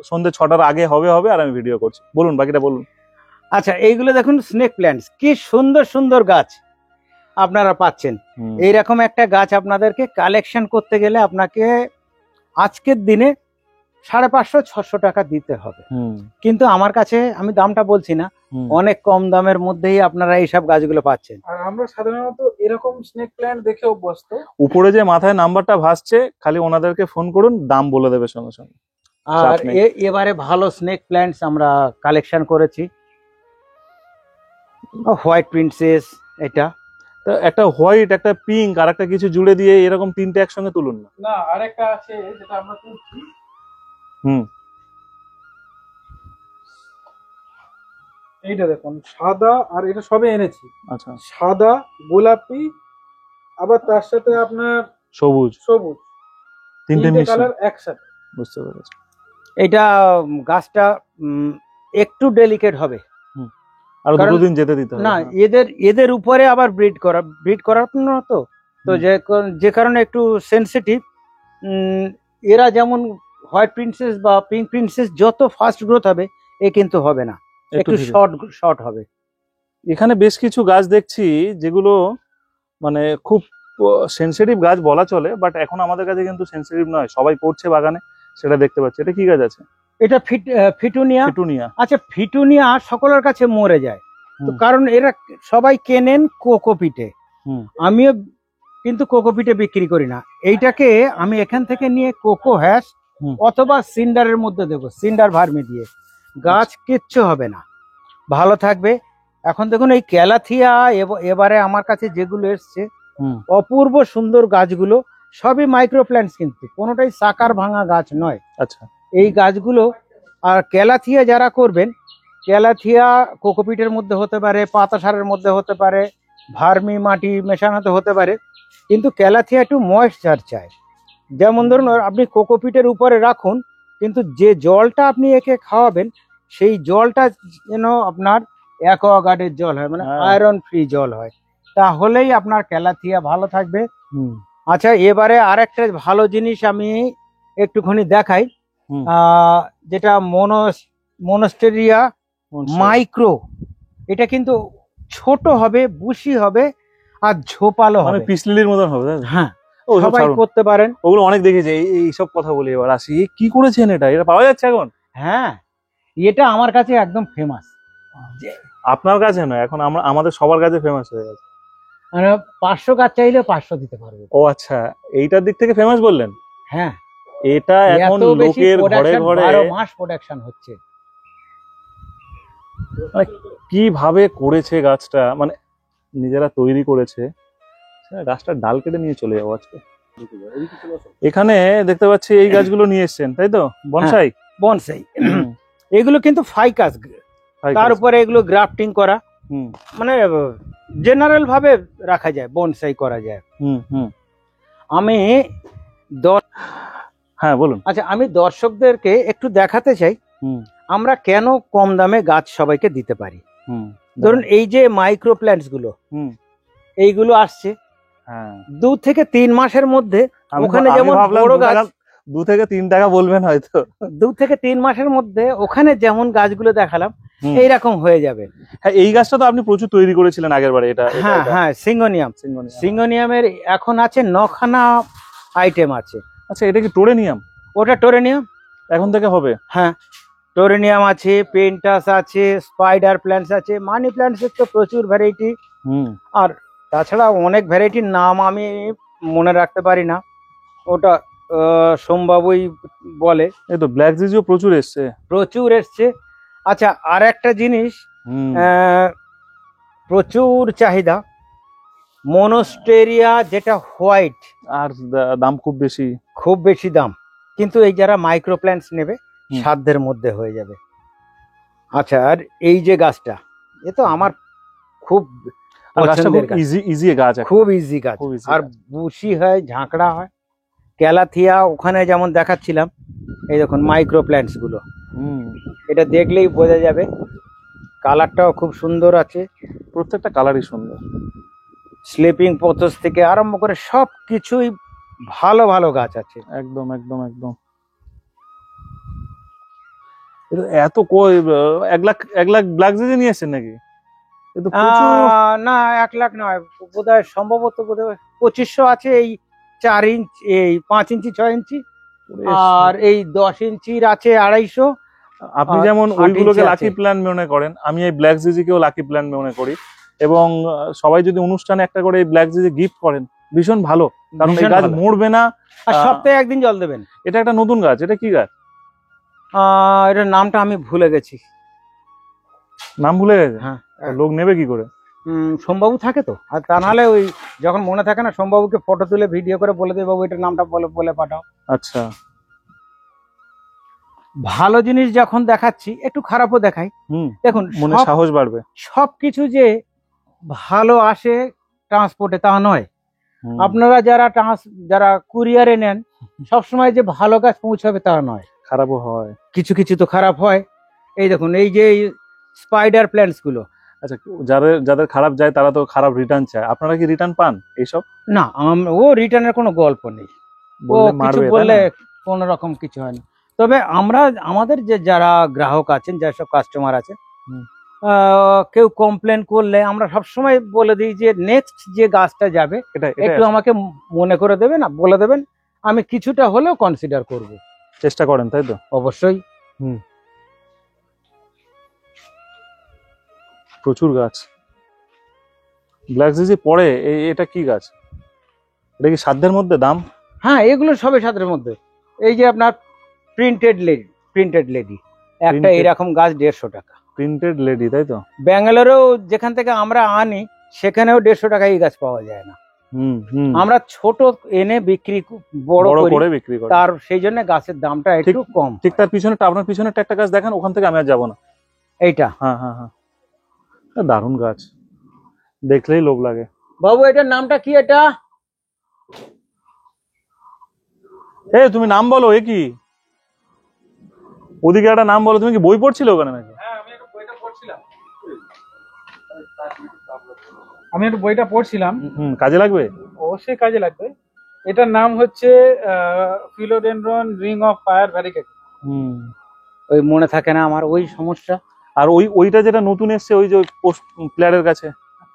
Speaker 1: সন্ধ্যে 6টার আগে হবে আর আমি ভিডিও করছি। বলুন, বাকিটা বলুন।
Speaker 2: আচ্ছা, এইগুলো দেখুন স্নেক প্ল্যান্টস, কি সুন্দর সুন্দর গাছ আপনারা পাচ্ছেন। এইরকম একটা গাছ আপনাদেরকে কালেকশন করতে গেলে আপনাকে আজকের দিনে 550-600 টাকা দিতে হবে। কিন্তু আমার কাছে, আমি দামটা বলছি না, অনেক কম দামের মধ্যেই আপনারা এইসব গাছগুলো পাচ্ছেন।
Speaker 3: আর আমরা সাধারণত এরকম স্নেক প্ল্যান্ট দেখে অভ্যস্ত।
Speaker 1: উপরে যে মাথায় নাম্বারটা ভাসছে, খালি ওনাদেরকে ফোন করুন, দাম বলে দেবে সঙ্গে সঙ্গে।
Speaker 2: আর এবারে ভালো স্নেক প্ল্যান্টস আমরা কালেকশন করেছি। হোয়াইট প্রিন্সেস, এটা
Speaker 1: একটা হোয়াইট, একটা পিঙ্ক, আর একটা কিছু জুড়ে দিয়ে এরকম 3টে একসঙ্গে তুলুন না।
Speaker 3: না, আরেকটা আছে যেটা আমরা তুলছি। এইটা দেখুন, সাদা, আর এটা সবে এনেছি।
Speaker 1: আচ্ছা,
Speaker 3: সাদা, গোলাপি, আবার তার সাথে আপনার
Speaker 1: সবুজ, 3টে
Speaker 3: কালার একসাথে।
Speaker 1: বুঝতে পেরেছি।
Speaker 2: এটা গাছটা একটু ডেলিকেট হবে,
Speaker 1: আর 2 দিন যেতে দিতে হবে
Speaker 2: না। এদের উপরে আবার ব্রিড করার না, তো যে কারণে একটু সেনসিটিভ। এরা যেমন হোয়াইট প্রিন্সেস বা পিঙ্ক প্রিন্সেস যত ফাস্ট গ্রোথ হবে, এ কিন্তু হবে না, একটু শর্ট হবে।
Speaker 1: এখানে বেশ কিছু গাছ দেখছি যেগুলো মানে খুব সেনসিটিভ গাছ বলা চলে, বাট এখন আমাদের কাছে কিন্তু সেনসিটিভ নয়, সবাই করছে বাগানে, সেটা দেখতে পাচ্ছি। এটা কি গাছ আছে?
Speaker 2: এটা ফিটুনিয়া। আচ্ছা, ফিটুনিয়া সকলের কাছে মরে যায়, তো কারণ এরা সবাই কেনেন কোকোপিটে। আমিও কিন্তু কোকোপিটে বিক্রি করি না। এইটাকে আমি এখান থেকে নিয়ে কোকো হ্যাশ অথবা সিন্ডারের মধ্যে দেবো, সিন্ডার ভার্মি দিয়ে। গাছ কিচ্ছু হবে না, ভালো থাকবে। এখন দেখুন এই ক্যালাথিয়া এবারে আমার কাছে যেগুলো এসছে, অপূর্ব সুন্দর গাছগুলো, সবই মাইক্রো প্ল্যান্টস, কিন্তু কোনোটাই সাকার ভাঙা গাছ নয়।
Speaker 1: আচ্ছা,
Speaker 2: এই গাছগুলো। আর ক্যালাথিয়া যারা করবেন, ক্যালাথিয়া কোকোপিটের মধ্যে হতে পারে, পাতা সারের মধ্যে হতে পারে, ভার্মি মাটি মেশানোতে হতে পারে, কিন্তু ক্যালাথিয়া একটু ময়েশ্চার চায়। যেমন ধরুন আপনি কোকোপিটের উপরে রাখুন, কিন্তু যে জলটা আপনি একে খাওয়াবেন, সেই জলটা যেন আপনার অ্যাকোয়াগার্ডের জল হয়, মানে আয়রন ফ্রি জল হয়, তাহলেই আপনার ক্যালাথিয়া ভালো থাকবে। আচ্ছা, এবারে আরেকটা ভালো জিনিস আমি একটুখানি দেখাই, যেটা মনস্টেরিয়া মাইক্রো। এটা কিন্তু ছোট হবে, বুশি হবে, আর ঝোপালো হবে,
Speaker 1: পিসলিলির মতন হবে।
Speaker 2: হ্যাঁ, সবাই করতে পারেন।
Speaker 1: ওগুলো অনেক দেখেছি। এইসব কথা বলি, এবার আসি, কি করেছেন এটা? এটা পাওয়া যাচ্ছে এখন?
Speaker 2: হ্যাঁ, এটা আমার কাছে একদম ফেমাস।
Speaker 1: আপনার কাছে নয়, এখন আমাদের সবার কাছে ফেমাস হয়ে গেছে।
Speaker 2: মানে 500 গাছ চাইলে 500 দিতে পারবো।
Speaker 1: ও আচ্ছা, এইটার দিক থেকে ফেমাস বললেন?
Speaker 2: হ্যাঁ,
Speaker 1: এটা এখন লোকের ঘরে ঘরে
Speaker 2: 12 মাস প্রোডাকশন হচ্ছে।
Speaker 1: মানে কিভাবে করেছে গাছটা, মানে নিজেরা তৈরি করেছে। গাছটার ডাল কেটে নিয়ে চলে যাবো আজকে। এখানে দেখতে পাচ্ছি এই গাছগুলো নিয়ে এসছেন, তাই তো? বনসাই।
Speaker 2: বনসাই এগুলো কিন্তু ফাইকাস, তার উপরে এগুলো গ্রাফটিং করা, মানে জেনারেল ভাবে রাখা যায়, বনসাই করা যায়। আমি
Speaker 1: হ্যাঁ বলুন।
Speaker 2: আচ্ছা, আমি দর্শকদেরকে একটু দেখাতে চাই আমরা কেন কম দামে গাছ সবাইকে দিতে পারি।
Speaker 1: হুম,
Speaker 2: ধরুন এই যে মাইক্রো প্ল্যান্টস গুলো,
Speaker 1: হুম,
Speaker 2: এইগুলো আসছে
Speaker 1: হ্যাঁ
Speaker 2: 2 থেকে 3 মাসের মধ্যে।
Speaker 1: আমি
Speaker 2: ওখানে
Speaker 1: আমি
Speaker 2: যেমন
Speaker 1: ভাবলাম
Speaker 2: বড় গাছ
Speaker 1: 2 থেকে 3 টাকা বলবেন হয়তো।
Speaker 2: 2 থেকে 3 মাসের মধ্যে ওখানে যেমন গাছগুলো দেখালাম
Speaker 1: হুম।
Speaker 2: এইরকম হয়ে যাবে।
Speaker 1: হ্যাঁ, এই গাছটা তো আপনি প্রচুর তৈরি করেছিলেন আগের বারে। এটা
Speaker 2: হ্যাঁ হ্যাঁ, সিঙ্গোনিয়াম।
Speaker 1: সিঙ্গোনিয়া।
Speaker 2: সিঙ্গোনিয়ামের এখন আছে 9খানা আইটেম আছে।
Speaker 1: আচ্ছা, এটা কি টোরেনিয়াম?
Speaker 2: ওটা টোরেনিয়াম।
Speaker 1: এখন থেকে হবে?
Speaker 2: হ্যাঁ, টোরেনিয়াম আছে, পেন্টাস আছে, স্পাইডার প্ল্যান্টস আছে, মানি প্ল্যান্টসের তো প্রচুর ভ্যারাইটি।
Speaker 1: হুম,
Speaker 2: আর তাছাড়া অনেক ভ্যারাইটির নাম আমি মনে রাখতে পারি না, ওটা সোমবাবুই বলে।
Speaker 1: এই তো ব্ল্যাক জিজিও প্রচুর এসছে।
Speaker 2: প্রচুর এসছে। আচ্ছা, আর একটা জিনিস
Speaker 1: হুম,
Speaker 2: প্রচুর চাহিদা, মনোস্টেরিয়া যেটা হোয়াইট,
Speaker 1: আর দাম খুব বেশি।
Speaker 2: খুব বেশি দাম, কিন্তু এই যারা মাইক্রো প্ল্যান্টস নেবে
Speaker 1: হুম।
Speaker 2: সাধ্যের মধ্যে হয়ে যাবে। আচ্ছা, আর এই যে গাছটা, এ তো আমার খুব
Speaker 1: আর গাছটা খুব
Speaker 2: পছন্দের গাছ,
Speaker 1: ইজি গাছ একটা।
Speaker 2: খুব ইজি গাছ,
Speaker 1: খুব easy
Speaker 2: আর
Speaker 1: গাছ।
Speaker 2: বুশি হয়, ঝাঁকড়া হয়। ক্যালাথিয়া ওখানে যেমন দেখাচ্ছিলাম, এই দেখুন মাইক্রো প্ল্যান্টস গুলো,
Speaker 1: হুম,
Speaker 2: এটা দেখলেই বোঝা যাবে। কালারটাও খুব সুন্দর আছে,
Speaker 1: প্রত্যেকটা কালারই সুন্দর।
Speaker 2: স্লিপিং পথস থেকে আরম্ভ করে সব কিছুই ভালো ভালো গাছ আছে।
Speaker 1: একদম একদম একদম। এত কই 1 লাখ ব্ল্যাক জিজি নিয়ে এসেছেন নাকি? এ তো প্রচুর।
Speaker 2: না, 1 লাখ নয়, বোধহয় সম্ভবত বোধহয় 2500 আছে। এই 4 ইঞ্চি, এই 5 ইঞ্চি 6 ইঞ্চি, আর এই 10 ইঞ্চির আছে 250।
Speaker 1: আপনি
Speaker 2: আর
Speaker 1: যেমন
Speaker 2: 8
Speaker 1: ওইগুলোকে
Speaker 2: ইঞ্চি
Speaker 1: লাকি
Speaker 2: আছে।
Speaker 1: প্ল্যান মনে করেন, আমি এই ব্ল্যাক জিজিকেও লাকি প্ল্যান মনে করি। এবং সবাই যদি অনুষ্ঠানে একটা করে এই ব্ল্যাক জিজি গিফট করেন, ভীষণ ভালো। কারণ এই
Speaker 2: ভীষণ
Speaker 1: গাছ
Speaker 2: ভালো।
Speaker 1: মরবে না।
Speaker 2: আর সপ্তাহে একদিন জল দেবেন।
Speaker 1: এটা একটা নতুন গাছ। এটা কি গাছ?
Speaker 2: এটার নামটা আমি ভুলে গেছি।
Speaker 1: নাম ভুলে গেছে?
Speaker 2: হ্যাঁ,
Speaker 1: লোক নেবে কি করে?
Speaker 2: সোমবাবু থাকে তো, আর তা নাহলে ওই যখন মনে থাকে না, সোমবাবুকে ফটো তুলে ভিডিও করে বলে দেবে, বাবু এটার নামটা বলে বলে পাঠাও।
Speaker 1: আচ্ছা।
Speaker 2: ভালো জিনিস যখন দেখাচ্ছি একটু খারাপও দেখাই।
Speaker 1: হুম,
Speaker 2: দেখুন
Speaker 1: মনে সাহস বাড়বে।
Speaker 2: সবকিছু যে ভালো আসে ট্রান্সপোর্টে তা নয়।
Speaker 1: হুম,
Speaker 2: আপনারা যারা কুরিয়ারে নেন, সবসময় যে ভালো গাছ পৌঁছাবে তা নয়,
Speaker 1: খারাপও হয়।
Speaker 2: কিছু কিছু তো খারাপ হয়। এই দেখুন এই যে স্পাইডার প্ল্যান্টস গুলো,
Speaker 1: আচ্ছা, যাদের খারাপ যায় তারা তো খারাপ রিটার্ন চায়। আপনারা কি রিটার্ন পান এইসব?
Speaker 2: না ও রিটার্নের কোনো গল্প নেই। ও
Speaker 1: বললে
Speaker 2: কিছু
Speaker 1: মারবে, তাই
Speaker 2: বললে
Speaker 1: না?
Speaker 2: কোন রকম কিছু হয় না। তবে আমাদের যে যারা গ্রাহক আছেন, যেসব কাস্টমার আছে,
Speaker 1: হুম।
Speaker 2: কেউ কমপ্লেন করলে আমরা সবসময় বলে দিই যে নেক্সট যে গাছটা যাবে
Speaker 1: এটা
Speaker 2: একটু আমাকে মনে করে দেবেন, বলে দেবেন, আমি কিছুটা হলেও কনসিডার করব।
Speaker 1: চেষ্টা করেন, তাই তো?
Speaker 2: অবশ্যই।
Speaker 1: প্রচুর গাছ ব্ল্যাক জিজি পড়ে। এটা কি গাছ? এটা কি সাধ্যের মধ্যে দাম?
Speaker 2: হ্যাঁ, এগুলো সবে সাতের মধ্যে। এই যে আপনার প্রিন্টেড লেডি একটা
Speaker 1: Printed-
Speaker 2: এরকম গাছ 150 টাকা।
Speaker 1: প্রিন্টেড লেডি, তাই তো?
Speaker 2: ব্যাঙ্গালোরেও যেখান থেকে আমরা আনি সেখানেও 150 টাকা এই গাছ পাওয়া যায় না।
Speaker 1: হুম হুম।
Speaker 2: আমরা ছোট এনে বিক্রি বড়
Speaker 1: বড়
Speaker 2: করি,
Speaker 1: করে বিক্রি করে।
Speaker 2: তার সেই জন্য গাছের দামটা একটু কম।
Speaker 1: ঠিক তার পিছনে আপনার পিছনে একটা গাছ দেখান, ওখান থেকে আমি আর যাবো না।
Speaker 2: এইটা
Speaker 1: হ্যাঁ হ্যাঁ হ্যাঁ, দারুণ গাছ, দেখলেই লোভ লাগে।
Speaker 2: বাবু এটার নামটা কি? এটা
Speaker 1: তুমি নাম বলো। কি ওদিকে একটা নাম বলো। তুমি কি বই পড়ছিলে ওখানে নাকি?
Speaker 3: হ্যাঁ, আমি একটা বইটা পড়ছিলাম।
Speaker 1: কাজে লাগবে।
Speaker 3: অবশ্যই কাজে লাগবে। এটার নাম হচ্ছে ফিলোডেনড্রন রিং অফ ফায়ার ভ্যারিগেট।
Speaker 2: ওই মনে থাকে না আমার, ওই সমস্যা।
Speaker 1: আর ওইটা যেটা নতুন এসছে, ওই যে প্লেয়ারের কাছে,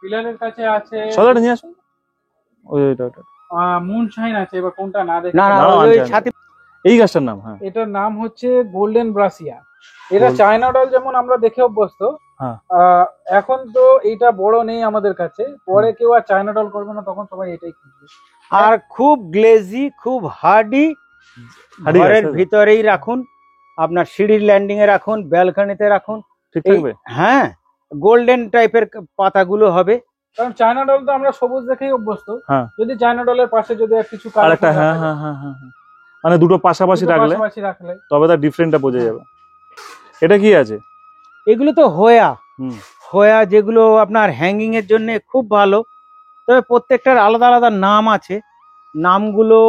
Speaker 3: পিলারের কাছে আছে,
Speaker 1: সদাটা নিয়ে আসুন। ওইটা
Speaker 3: মুনশাইন আছে। এবার কোনটা না দেখে
Speaker 2: না না,
Speaker 1: না,
Speaker 2: ওই
Speaker 1: আনছে,
Speaker 2: ছাতি।
Speaker 1: এই গাছটার নাম? হ্যাঁ,
Speaker 3: এটার নাম হচ্ছে গোল্ডেন ব্রাসিয়া। এটা চায়না ডল যেমন আমরা দেখে অভ্যস্ত।
Speaker 1: হ্যাঁ।
Speaker 3: এখন তো এইটা বড় নেই আমাদের কাছে, পরে কেউ আর চায়না ডল করবে না, তখন সবাই এটাই কিনবে।
Speaker 2: আর খুব গ্লেজি, খুব হার্ডি। ঘরের ভিতরেই রাখুন, আপনার সিঁড়ির ল্যান্ডিং এ রাখুন, ব্যালকনিতে রাখুন,
Speaker 1: ঠিক থাকবে।
Speaker 2: হ্যাঁ, গোল্ডেন টাইপের পাতাগুলো হবে।
Speaker 3: কারণ চায়না ডল তো আমরা সবুজ দেখেই অভ্যস্ত।
Speaker 1: হ্যাঁ।
Speaker 3: যদি চায়না ডলের পাশে যদি আর কিছু
Speaker 1: আর একটা, হ্যাঁ হ্যাঁ হ্যাঁ হ্যাঁ, মানে দুটো পাশাপাশি রাখলে তবে তার ডিফারেন্টটা বোঝা যাবে। এটা কি আছে?
Speaker 2: এগুলো তো হোয়া, যেগুলো আপনার হ্যাঙ্গিং এর জন্য খুব ভালো। তবে প্রত্যেকটার আলাদা আলাদা নাম আছে। নামগুলো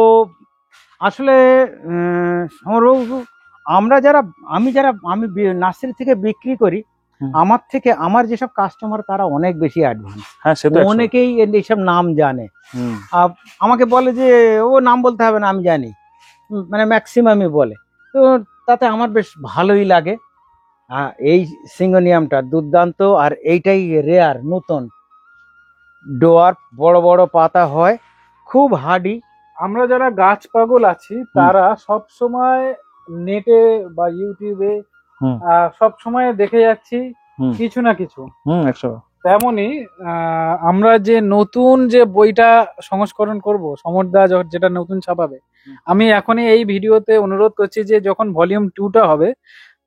Speaker 2: আসলে সমরবাবু আমি নার্সারি থেকে বিক্রি করি,
Speaker 1: হুম।
Speaker 2: আমার যেসব কাস্টমার তারা অনেক বেশি অ্যাডভান্স,
Speaker 1: হ্যাঁ সে তো
Speaker 2: অনেকেই এইসব নাম জানে।
Speaker 1: হুম।
Speaker 2: আমাকে বলে যে ও নাম বলতে হবে না, আমি জানি, মানে ম্যাক্সিমামই বলে। তো তাতে আমার বেশ ভালোই লাগে। এই সিঙ্গোনিয়ামটা দুর্দান্ত, আর এইটাই রেয়ার, নতুন ডোয়ার, বড় বড় পাতা হয়, খুব হার্ডি।
Speaker 3: আমরা যারা গাছ পাগল আছি তারা সব সময় নেটে বা ইউটিউবে
Speaker 1: হুম।
Speaker 3: সব সময় দেখে যাচ্ছি
Speaker 1: হুম।
Speaker 3: কিছু না কিছু।
Speaker 1: 100।
Speaker 3: তেমনি আমরা যে নতুন যে বইটা সংস্করণ করব, সমরদা যেটা নতুন ছাপাবে, আমি এখনই এই ভিডিওতে অনুরোধ করছি যে যখন ভলিউম 2টা হবে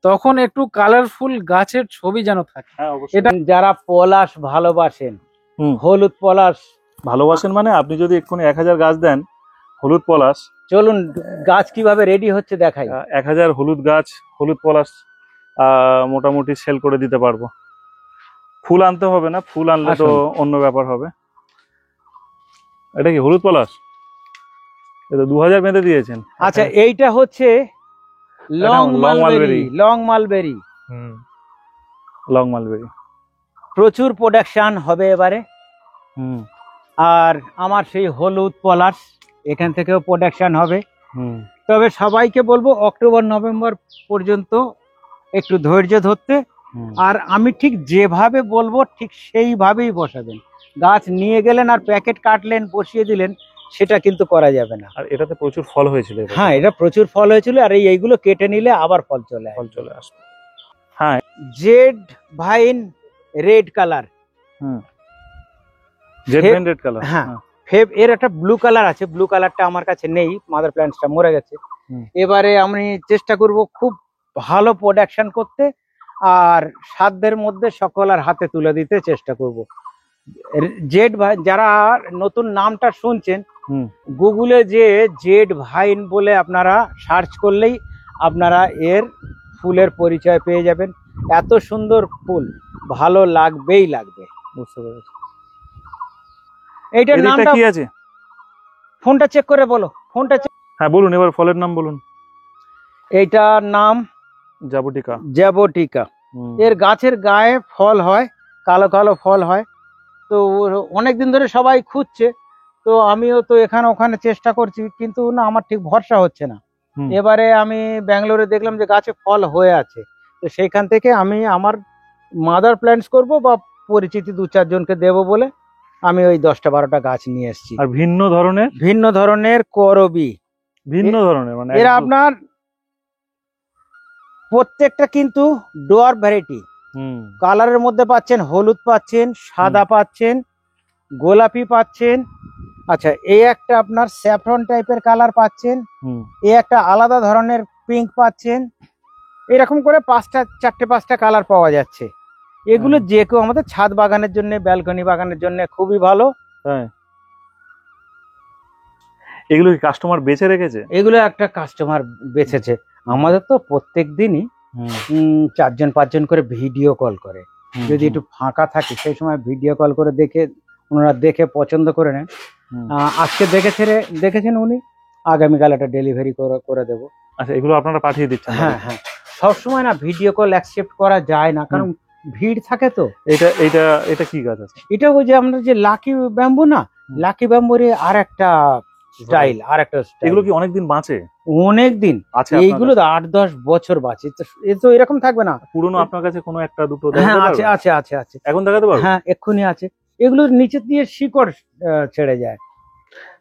Speaker 3: তখন একটু কালারফুল গাছের ছবি যেন থাকে।
Speaker 1: হ্যাঁ অবশ্যই।
Speaker 3: এটা
Speaker 2: যারা পলাশ ভালোবাসেন,
Speaker 1: হুম।
Speaker 2: হলুদ পলাশ
Speaker 1: ভালোবাসেন মানে আপনি যদি এক্ষুনি 1000 গাছ দেন হলুদ পলাশ,
Speaker 2: চলুন গাছ কিভাবে রেডি হচ্ছে দেখাই।
Speaker 1: 1000 হলুদ গাছ, হলুদ পলাশ মোটামুটি সেল করে দিতে পারবো। ফুল আনতে হবে না, ফুল আনলে তো
Speaker 2: আসুন।
Speaker 1: অন্য ব্যাপার হবে। এটা কি হলুদ পলাশ? এটা 2000 বেঁধে দিয়েছেন।
Speaker 2: আচ্ছা, এইটা হচ্ছে long
Speaker 1: long
Speaker 2: mulberry. Long mulberry
Speaker 1: long mulberry.
Speaker 2: প্রচুর প্রোডাকশন হবে এবারে।
Speaker 1: হুম।
Speaker 2: আর আমার সেই হলুদ পলাশ, এখান থেকেও প্রোডাকশন হবে।
Speaker 1: হুম।
Speaker 2: তবে সবাইকে বলবো অক্টোবর নভেম্বর পর্যন্ত একটু ধৈর্য ধরতে।
Speaker 1: হুম।
Speaker 2: আর আমি ঠিক যেভাবে বলবো ঠিক সেইভাবেই বসাবেন। গাছ নিয়ে গেলেন আর প্যাকেট কাটলেন বসিয়ে দিলেন, সেটা কিন্তু করা যাবে না।
Speaker 1: আর এটাতে প্রচুর ফল হয়েছিল এবার।
Speaker 2: হ্যাঁ, এটা প্রচুর ফল হয়েছিল, আর এইগুলো কেটে নিলে আবার ফল চলে আসে।
Speaker 1: ফল চলে আসবে।
Speaker 2: Jade vine red colour.
Speaker 1: হুম। জেড
Speaker 2: হে-
Speaker 1: ভাইন রেড কালার।
Speaker 2: হ্যাঁ। এর একটা ব্লু কালার আছে, ব্লু কালারটা আমার কাছে নেই, মাদার প্ল্যান্টসটা মরে গেছে।
Speaker 1: হুম।
Speaker 2: এবারে আমি চেষ্টা করব খুব ভালো প্রোডাকশন করতে, আর সাধ্যের মধ্যে সকলের হাতে তুলে দিতে চেষ্টা করব। জেড ভাই, যারা নতুন নামটা শুনছেন,
Speaker 1: হুম।
Speaker 2: গুগলে যে জেড ভাইন বলে আপনারা সার্চ করলেই আপনারা এর ফুলের পরিচয় পেয়ে যাবেন। এত সুন্দর ফুল, ভালো লাগবেই লাগবে।
Speaker 1: বুঝতে পেরেছি।
Speaker 2: এইটার
Speaker 1: এদিকটা
Speaker 2: নামটা
Speaker 1: কি আছে?
Speaker 2: ফোনটা চেক করে বলো, ফোনটা চেক।
Speaker 1: হ্যাঁ বলুন, এবার ফলের নাম বলুন।
Speaker 2: এইটার নাম
Speaker 1: জাবুটিকা।
Speaker 2: জ্যাবোটিকা।
Speaker 1: হুম।
Speaker 2: এর গাছের গায়ে ফল হয়, কালো কালো ফল হয়। তো অনেকদিন ধরে সবাই খুঁজছে, তো আমিও তো এখানে ওখানে চেষ্টা করছি, কিন্তু না, আমার ঠিক ভরসা হচ্ছে না।
Speaker 1: হুম।
Speaker 2: এবারে আমি ব্যাঙ্গালোরে দেখলাম যে গাছে ফল হয়ে আছে, তো সেইখান থেকে আমি আমার মাদার প্ল্যান্টস করব বা পরিচিতি 2-4 জনকে দেবো বলে আমি ওই 10টা-12টা গাছ নিয়ে এসেছি।
Speaker 1: আর ভিন্ন ধরনের
Speaker 2: ভিন্ন ধরনের করবি,
Speaker 1: মানে
Speaker 2: এরা
Speaker 1: একদম-
Speaker 2: আপনার প্রত্যেকটা কিন্তু ডোয়ার ভ্যারাইটি।
Speaker 1: হুম।
Speaker 2: কালারের মধ্যে পাচ্ছেন হলুদ, পাচ্ছেন সাদা, পাচ্ছেন গোলাপি, পাচ্ছেন আচ্ছা এই একটা আপনার স্যাফরন টাইপের কালার পাচ্ছেন,
Speaker 1: হুম।
Speaker 2: এই একটা আলাদা ধরনের পিঙ্ক পাচ্ছেন। এরকম করে 4-5টা কালার পাওয়া যাচ্ছে। এগুলো যে কেউ আমাদের ছাদ বাগানের জন্য, ব্যালকনি বাগানের জন্য খুবই ভালো।
Speaker 1: তাই এগুলো কি কাস্টমার বেছে রেখেছে?
Speaker 2: এগুলো একটা কাস্টমার বেছেছে। আমাদের তো প্রত্যেক দিনই
Speaker 1: হুম।
Speaker 2: 4-5জন করে ভিডিও কল করে।
Speaker 1: হুম।
Speaker 2: যদি একটু ফাঁকা থাকে সেই সময় ভিডিও কল করে ওনারা দেখে পছন্দ করে নেন।
Speaker 1: হুম।
Speaker 2: আজকে দেখেছেন উনি, আগামীকাল একটা ডেলিভারি করে দেবো।
Speaker 1: আচ্ছা, এগুলো আপনারা পাঠিয়ে দিচ্ছেন?
Speaker 2: হ্যাঁ হ্যাঁ, সবসময় না ভিডিও কল অ্যাকসেপ্ট করা যায় না, কারণ ভিড় থাকে তো।
Speaker 1: এটা এটা এটা কি গাছ আছে?
Speaker 2: এটা ওই যে আমরা যে লাকি ব্যাম্বু না,
Speaker 1: হুম।
Speaker 2: লাকি ব্যাম্বুর আর একটা স্টাইল,
Speaker 1: এগুলো কি অনেকদিন বাঁচে?
Speaker 2: অনেক দিন।
Speaker 1: আছে আপনার
Speaker 2: এইগুলো
Speaker 1: কাছে?
Speaker 2: 8-10 বছর বাঁচে। এ তো এরকম থাকবে না।
Speaker 1: পুরনো আপনার কাছে কোনো একটা দুটো
Speaker 2: হ্যাঁ,
Speaker 1: দেখাতে
Speaker 2: আছে
Speaker 1: পারবেন?
Speaker 2: আছে আছে আছে
Speaker 1: এখন দেখাতে পারবেন?
Speaker 2: হ্যাঁ, এক্ষুনি আছে। এগুলোর নিচে দিয়ে শিকড় ছেড়ে যায়।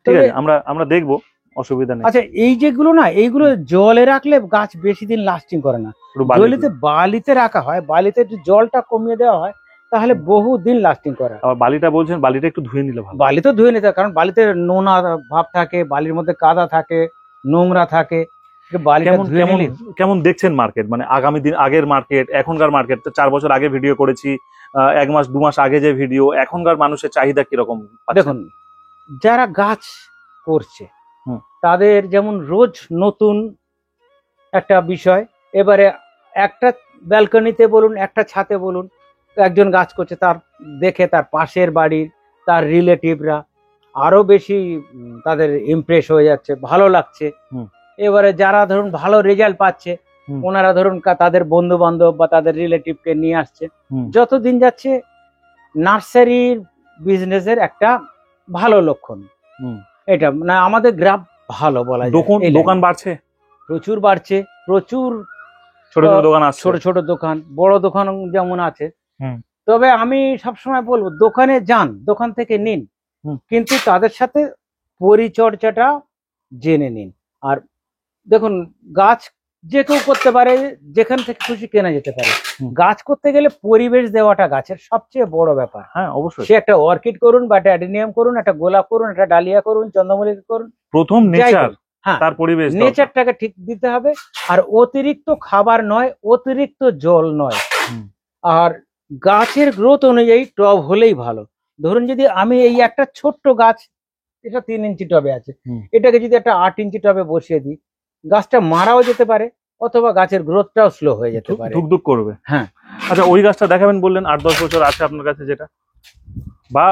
Speaker 1: ঠিক
Speaker 2: তবে-
Speaker 1: আছে, আমরা দেখবো, অসুবিধা নেই।
Speaker 2: আচ্ছা, এই যেগুলো না, এইগুলো জলে রাখলে গাছ বেশি দিন লাস্টিং করে না।
Speaker 1: একটু বালি
Speaker 2: জলিতে
Speaker 1: দিন।
Speaker 2: বালিতে রাখা হয়, বালিতে একটু জলটা কমিয়ে দেওয়া হয়, তাহলে বহু দিন লাস্টিং করে।
Speaker 1: আবার বালিটা বলছেন, বালিটা একটু ধুয়ে নিলে ভালো।
Speaker 2: বালি তো ধুয়ে নিতে হয়, কারণ বালিতে নোনা ভাব থাকে, বালির মধ্যে কাদা থাকে, নোংরা থাকে। বালিটা
Speaker 1: কেমন
Speaker 2: ধুয়ে
Speaker 1: কেমন
Speaker 2: নিলে
Speaker 1: কেমন দেখছেন মার্কেট? মানে আগামী দিন, আগের মার্কেট, এখনকার মার্কেট। তো 4 বছর আগে ভিডিও করেছি, 1 মাস 2 মাস আগে যে ভিডিও, এখনকার মানুষের চাহিদা কিরকম পাচ্ছেন?
Speaker 2: দেখুন, যারা গাছ করছে
Speaker 1: হুম।
Speaker 2: তাদের যেমন রোজ নতুন একটা বিষয়। এবারে একটা ব্যালকনিতে বলুন, একটা ছাতে বলুন, একজন গাছ করছে, তার দেখে তার পাশের বাড়ির, তার রিলেটিভরা আরো বেশি তাদের ইমপ্রেস হয়ে যাচ্ছে, ভালো লাগছে।
Speaker 1: হুম।
Speaker 2: এবারে যারা ধরুন ভালো রেজাল্ট পাচ্ছে,
Speaker 1: হুম।
Speaker 2: ওনারা ধরুন তাদের বন্ধু বান্ধব বা তাদের রিলেটিভকে নিয়ে আসছে।
Speaker 1: হুম।
Speaker 2: যত দিন যাচ্ছে নার্সারির বিজনেসের একটা ভালো লক্ষণ
Speaker 1: হুম।
Speaker 2: এটা, মানে আমাদের গ্রাফ ভালো বলা যায়। এই
Speaker 1: দোকান
Speaker 2: লাইনে
Speaker 1: বাড়ছে,
Speaker 2: প্রচুর বাড়ছে, প্রচুর
Speaker 1: ছোট ছোট দোকান আসছে।
Speaker 2: ছোট ছোট দোকান, বড় দোকান যেমন আছে।
Speaker 1: হুম।
Speaker 2: তবে আমি সবসময় বলবো দোকানে যান, দোকান থেকে নিন,
Speaker 1: হুম।
Speaker 2: কিন্তু তাদের সাথে পরিচর্যাটা জেনে নিন। আর দেখুন, গাছ যে কেউ করতে পারে, যেখান থেকে খুশি কেনা যেতে পারে।
Speaker 1: হুম।
Speaker 2: গাছ করতে গেলে পরিবেশ দেওয়াটা গাছের সবচেয়ে বড় ব্যাপার।
Speaker 1: হ্যাঁ, অবশ্যই।
Speaker 2: সে একটা অর্কিড করুন বা একটা অ্যাডিনিয়াম করুন, একটা গোলাপ করুন, একটা ডালিয়া করুন, চন্দ্রমল্লিকা করুন,
Speaker 1: প্রথম
Speaker 2: যাই
Speaker 1: নেচার,
Speaker 2: করুন। হ্যাঁ,
Speaker 1: তার পরিবেশ দরকার।
Speaker 2: নেচারটাকে ঠিক দিতে হবে। আর অতিরিক্ত খাবার নয়, অতিরিক্ত জল নয়।
Speaker 1: হুম।
Speaker 2: আর গাছের গ্রোথ অনুযায়ী টব হলেই ভালো। ধরুন যদি আমি এই একটা ছোট্ট গাছ, এটা 3 ইঞ্চি টবে আছে,
Speaker 1: হুম।
Speaker 2: এটাকে যদি একটা 8 ইঞ্চি টবে বসিয়ে দিই, গাছটা মারাও যেতে পারে, অথবা গাছের গ্রোথটাও স্লো হয়ে যেতে পারে।
Speaker 1: ধুকধুক করবে।
Speaker 2: হ্যাঁ।
Speaker 1: আচ্ছা, ওই গাছটা দেখাবেন বললেন 8-10 বছর আছে আপনার কাছে, যেটা বা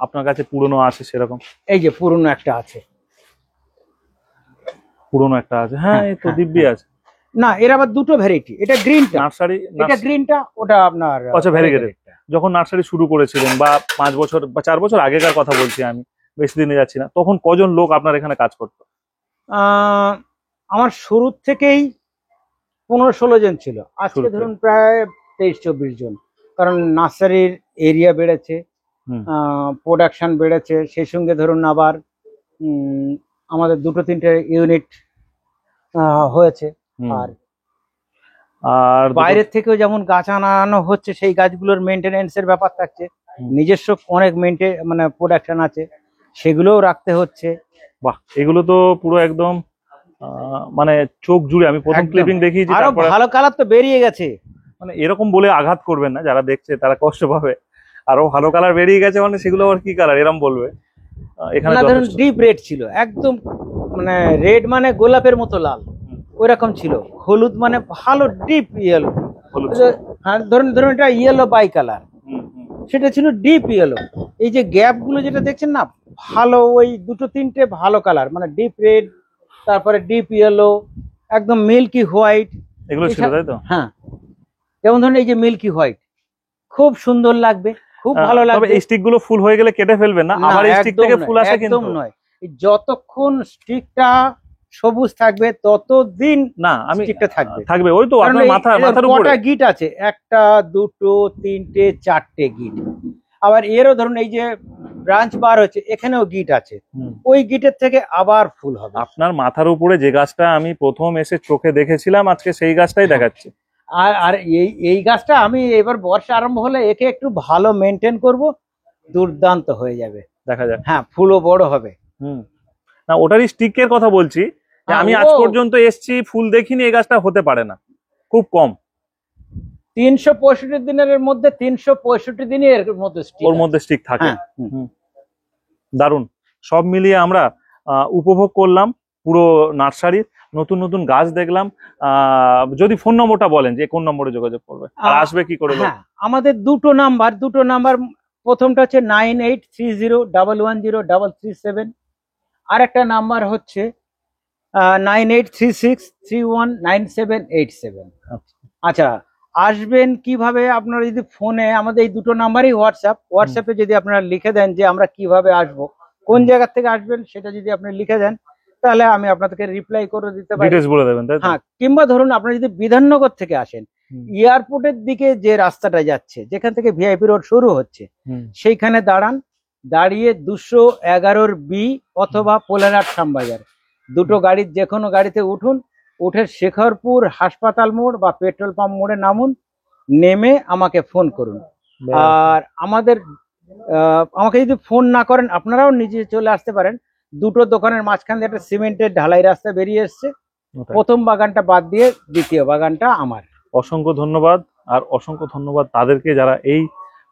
Speaker 1: আপনার কাছে পুরনো আছে সেরকম?
Speaker 2: এই যে পুরনো একটা আছে।
Speaker 1: পুরনো একটা আছে, হ্যাঁ, এই তো দিব্যি আছে।
Speaker 2: না, এর আবার দুটো ভ্যারাইটি। এটা গ্রিনটা,
Speaker 1: নার্সারি,
Speaker 2: এটা গ্রিনটা, ওটা আপনার
Speaker 1: আচ্ছা, ভ্যারিগেটেড। যখন নার্সারি শুরু করেছিলেন বা 5 বছর বা 4 বছর আগেকার কথা বলছি আমি, বেশি দিনে যাচ্ছি না, তখন কজন লোক আপনার এখানে কাজ করতো?
Speaker 2: আমার শুরু থেকেই 15-16 জন ছিল। আজকে
Speaker 1: শুরু থেকে?
Speaker 2: ধরুন প্রায় 23-24 জন। কারণ নার্সারির এরিয়া বেড়েছে,
Speaker 1: হুম।
Speaker 2: প্রোডাকশন বেড়েছে, সেই সঙ্গে ধরুন আবার আমাদের 2-3টে ইউনিট হয়েছে।
Speaker 1: হুম।
Speaker 2: আর
Speaker 1: আর
Speaker 2: বাইরের থেকেও যেমন গাছ আনানো হচ্ছে, সেই গাছগুলোর মেনটেনেন্স এর ব্যাপার থাকছে।
Speaker 1: হুম।
Speaker 2: নিজস্ব অনেক মানে প্রোডাকশন আছে, সেগুলোও রাখতে হচ্ছে।
Speaker 1: বাহ, এগুলো তো পুরো একদম মানে চোখ জুড়ে। আমি প্রথম
Speaker 2: একদম।
Speaker 1: ক্লিপিং দেখিয়েছি,
Speaker 2: আরো
Speaker 1: তারপরে
Speaker 2: ভালো কালার তো বেরিয়ে গেছে।
Speaker 1: মানে এরকম বলে আঘাত করবেন না, যারা দেখছে তারা কষ্ট পাবে। আরো ভালো কালার বেরিয়ে গেছে মানে সেগুলো আবার কি কালার এরকম বলবে। এখানে
Speaker 2: না, ধরুন
Speaker 1: যথেষ্ট।
Speaker 2: ডিপ রেড ছিল একদম, মানে রেড মানে গোলাপের মতো লাল, ওইরকম ছিল। হলুদ মানে ভালো ডিপ ইয়েলো।
Speaker 1: হলুদ।
Speaker 2: হ্যাঁ, ধরুন ধরুন এটা ইয়েলো বাই কালার,
Speaker 1: হুম, হুম।
Speaker 2: সেটা ছিল ডিপ ইয়েলো। এই যে গ্যাপ গুলো যেটা দেখছেন না, ভালো ওই 2-3টে ভালো কালার, মানে ডিপ রেড, তারপরে ডিপ ইয়েলো, একদম মিল্কি হোয়াইট,
Speaker 1: এগুলো ছিল, তাই তো?
Speaker 2: হ্যাঁ, যেমন ধরুন এই যে মিল্কি হোয়াইট, খুব সুন্দর লাগবে, খুব ভালো
Speaker 1: তবে
Speaker 2: লাগবে।
Speaker 1: এই স্টিক গুলো ফুল হয়ে গেলে কেটে ফেলবেন না,
Speaker 2: না,
Speaker 1: আবার এই স্টিক
Speaker 2: একদম
Speaker 1: থেকে
Speaker 2: নয়,
Speaker 1: ফুল আসে কিন্তু।
Speaker 2: একদম নয়। এই যতক্ষণ স্টিকটা সবুজ থাকবে ততদিন
Speaker 1: না, আমি
Speaker 2: স্টিকটা থাকবে।
Speaker 1: থাকবে ওই তো
Speaker 2: কারণ
Speaker 1: আপনার মাথার উপরে।
Speaker 2: কটা গিট আছে, 1টা 2টো 3টে 4টে গিট। আবার এরও ধরুন এই যে ব্রাঞ্চ বার হচ্ছে, এখানেও গিট আছে,
Speaker 1: হুম।
Speaker 2: ওই গিটের থেকে আবার ফুল হবে।
Speaker 1: আপনার মাথার উপরে যে গাছটা আমি প্রথম এসে চোখে দেখেছিলাম, আজকে সেই গাছটাই দেখাচ্ছি।
Speaker 2: আর আর এই গাছটা আমি এবার বর্ষা আরম্ভ হলে একে একটু ভালো মেনটেন করব, দুর্দান্ত হয়ে যাবে,
Speaker 1: দেখা যাক।
Speaker 2: হ্যাঁ, ফুলও বড় হবে।
Speaker 1: হুম। না, ওটারই স্টিকের কথা বলছি, যে
Speaker 2: হ্যাঁ,
Speaker 1: আমি
Speaker 2: ও
Speaker 1: আজ পর্যন্ত এসছি ফুল দেখিনি, এই গাছটা হতে পারে না, খুব কম।
Speaker 2: 365 দিনের মধ্যে 365 দিনই এর মধ্যে
Speaker 1: ওর মধ্যে স্টিক থাকে।
Speaker 2: হ্যাঁ, হুম।
Speaker 1: দারুণ। সব মিলিয়ে আমরা উপভোগ করলাম পুরো নার্সারি, নতুন নতুন গাছ দেখলাম। যদি ফোন নম্বরটা বলেন যে কোন নম্বরে যোগাযোগ করবে আর আসবে কি করে?
Speaker 2: হ্যাঁ, আমাদের দুটো নাম্বার। প্রথমটা হচ্ছে 9830110337, আর একটা নাম্বার হচ্ছে 9836319787। আচ্ছা, আসবেন কিভাবে? আপনারা যদি ফোনে, আমাদের এই দুটো নাম্বারই হোয়াটসঅ্যাপে যদি আপনারা লিখে দেন যে আমরা কিভাবে আসব, কোন জায়গা থেকে আসবেন, সেটা যদি আপনি লিখে দেন, তাহলে আমি আপনাদেরকে রিপ্লাই করে দিতে পারি।
Speaker 1: ডিটেইলস বলে দেবেন, তাই তো?
Speaker 2: হ্যাঁ, কিংবা ধরুন আপনি যদি বিধাননগর থেকে আসেন, এয়ারপোর্টের দিকে যে রাস্তাটা যাচ্ছে, যেখান থেকে ভিআইপি রোড শুরু হচ্ছে, সেইখানে দাঁড়িয়ে 211 বি অথবা পোলারহাট শ্যামবাজার, দুটো গাড়ির যে কোনো গাড়িতে উঠে শেখরপুর হাসপাতাল মোড় বা পেট্রোল পাম্প মোড়ে নামুন, নেমে আমাকে ফোন করুন। আর আমাকে যদি ফোন না করেন, আপনারাও নিজে চলে আসতে পারেন। দুটো দোকানের মাঝখান দিয়ে একটা সিমেন্টের ঢালাই রাস্তা বেরিয়ে এসছে, প্রথম বাগানটা বাদ দিয়ে দ্বিতীয় বাগানটা আমার।
Speaker 1: অসংখ্য ধন্যবাদ। আর অসংখ্য ধন্যবাদ তাদেরকে যারা এই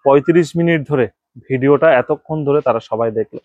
Speaker 1: 35 মিনিট ধরে ভিডিওটা এতক্ষণ ধরে তারা সবাই দেখলো।